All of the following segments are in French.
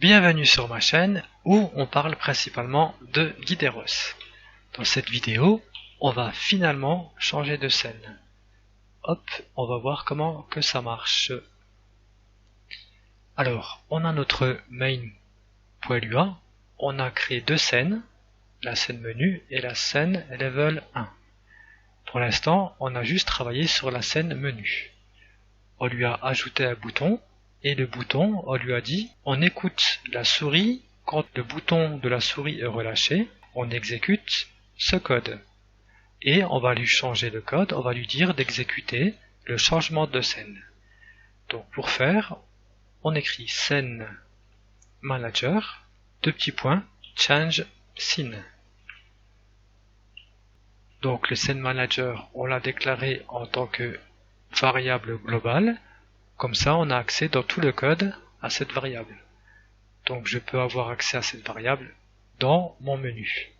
Bienvenue sur ma chaîne où on parle principalement de Guideros. Dans cette vidéo, on va finalement changer de scène. Hop, on va voir comment que ça marche. Alors, on a notre main.lua, on a créé deux scènes, la scène menu et la scène level 1. Pour l'instant, on a juste travaillé sur la scène menu. On lui a ajouté un bouton. Et le bouton, on lui a dit, on écoute la souris, quand le bouton de la souris est relâché, on exécute ce code. Et on va lui changer le code, on va lui dire d'exécuter le changement de scène. Donc pour faire, on écrit scène manager, change scene. Donc le scène manager, on l'a déclaré en tant que variable globale. Comme ça, on a accès dans tout le code à cette variable. Donc je peux avoir accès à cette variable dans mon menu.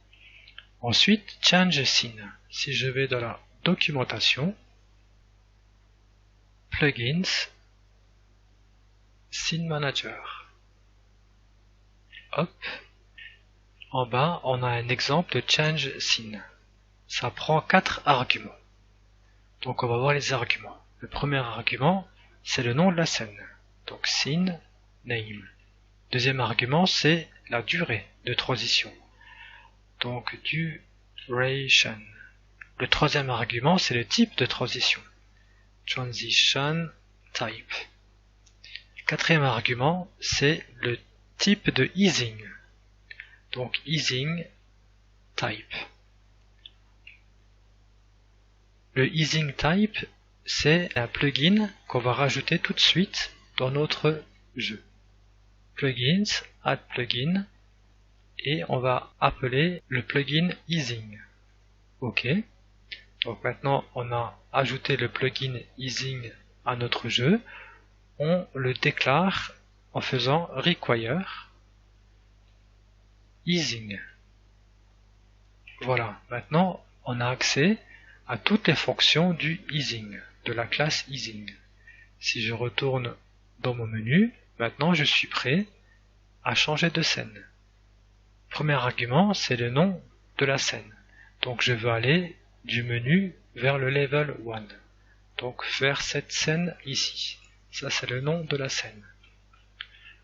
Ensuite, change scene. Si je vais dans la documentation, plugins, scene manager. Hop. En bas, on a un exemple de change scene. Ça prend 4 arguments. Donc on va voir les arguments. Le premier argument, c'est le nom de la scène. Donc scene name. Deuxième argument, c'est la durée de transition. Donc duration. Le troisième argument, c'est le type de transition. Transition type. Quatrième argument, c'est le type de easing. Donc easing type. Le easing type, c'est un plugin qu'on va rajouter tout de suite dans notre jeu. Plugins, add plugin, et on va appeler le plugin easing. Ok. Donc maintenant on a ajouté le plugin easing à notre jeu. On le déclare en faisant require easing. Voilà. Maintenant on a accès à toutes les fonctions du easing, de la classe easing. Si je retourne dans mon menu, maintenant je suis prêt à changer de scène. Premier argument, c'est le nom de la scène. Donc je veux aller du menu vers le level 1. Donc vers cette scène ici. Ça c'est le nom de la scène.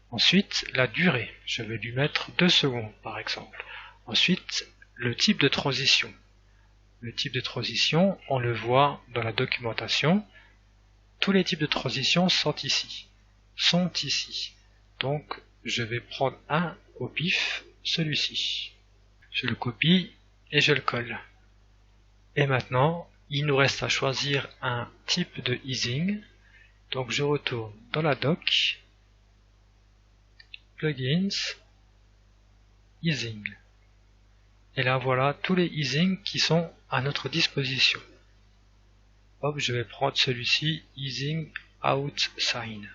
Ensuite, la durée. Je vais lui mettre 2 secondes par exemple. Ensuite, le type de transition. Le type de transition, on le voit dans la documentation. Tous les types de transition sont ici. Donc, je vais prendre un au pif, celui-ci. Je le copie et je le colle. Et maintenant, il nous reste à choisir un type de easing. Donc, je retourne dans la doc, plugins, easing. Et là, voilà tous les easing qui sont à notre disposition. Hop, je vais prendre celui-ci, easing out sign.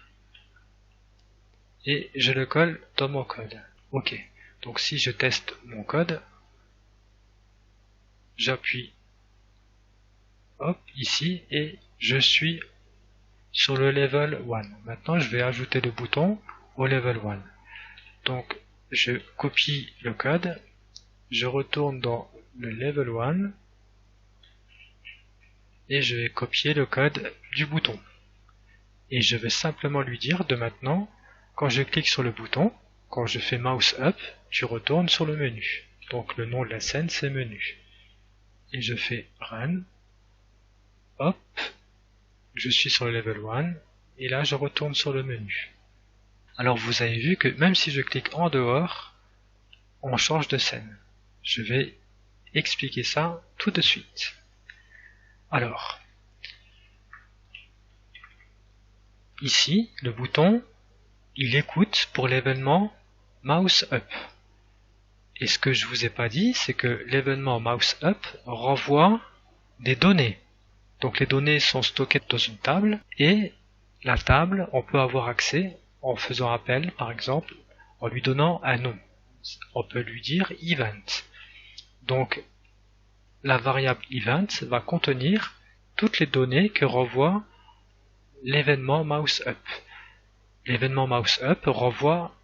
Et je le colle dans mon code. Ok. Donc si je teste mon code, j'appuie hop ici et je suis sur le level 1. Maintenant, je vais ajouter le bouton au level 1. Donc, je copie le code, je retourne dans le level 1 et je vais copier le code du bouton. Et je vais simplement lui dire de maintenant, quand je clique sur le bouton, quand je fais mouse up, tu retournes sur le menu. Donc le nom de la scène c'est menu. Et je fais run. Hop. Je suis sur le level 1. Et là je retourne sur le menu. Alors vous avez vu que même si je clique en dehors, on change de scène. Je vais expliquer ça tout de suite. Alors, ici, le bouton, il écoute pour l'événement mouse up. Et ce que je vous ai pas dit, c'est que l'événement mouse up renvoie des données. Donc les données sont stockées dans une table et la table, on peut avoir accès en faisant appel, par exemple, en lui donnant un nom. On peut lui dire event. Donc la variable event va contenir toutes les données que renvoie l'événement mouse up. L'événement mouse up renvoie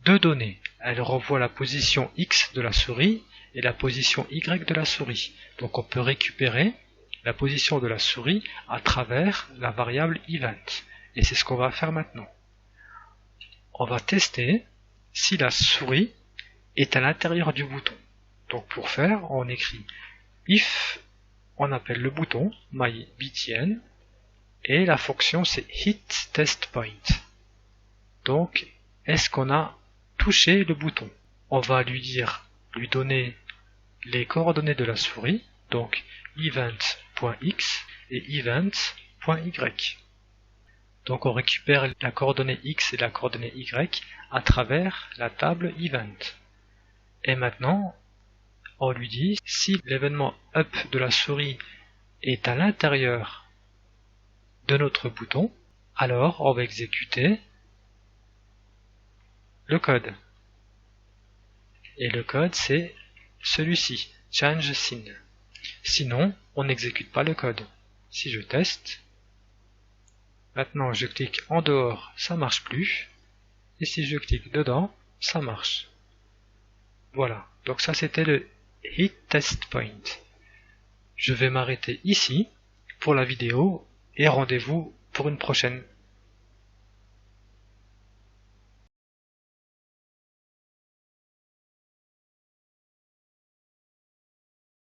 deux données. Elle renvoie la position X de la souris et la position Y de la souris. Donc on peut récupérer la position de la souris à travers la variable event. Et c'est ce qu'on va faire maintenant. On va tester si la souris est à l'intérieur du bouton. Donc pour faire, on écrit if, on appelle le bouton myBTN et la fonction c'est hitTestPoint. Donc est-ce qu'on a touché le bouton? On va lui donner les coordonnées de la souris, donc event.x et event.y. Donc on récupère la coordonnée x et la coordonnée y à travers la table event. Et maintenant, on lui dit si l'événement up de la souris est à l'intérieur de notre bouton, alors on va exécuter le code. Et le code c'est celui-ci, change scene. Sinon, on n'exécute pas le code. Si je teste, maintenant je clique en dehors, ça marche plus. Et si je clique dedans, ça marche. Voilà, donc ça c'était le hitTestPoint. Je vais m'arrêter ici pour la vidéo et rendez-vous pour une prochaine.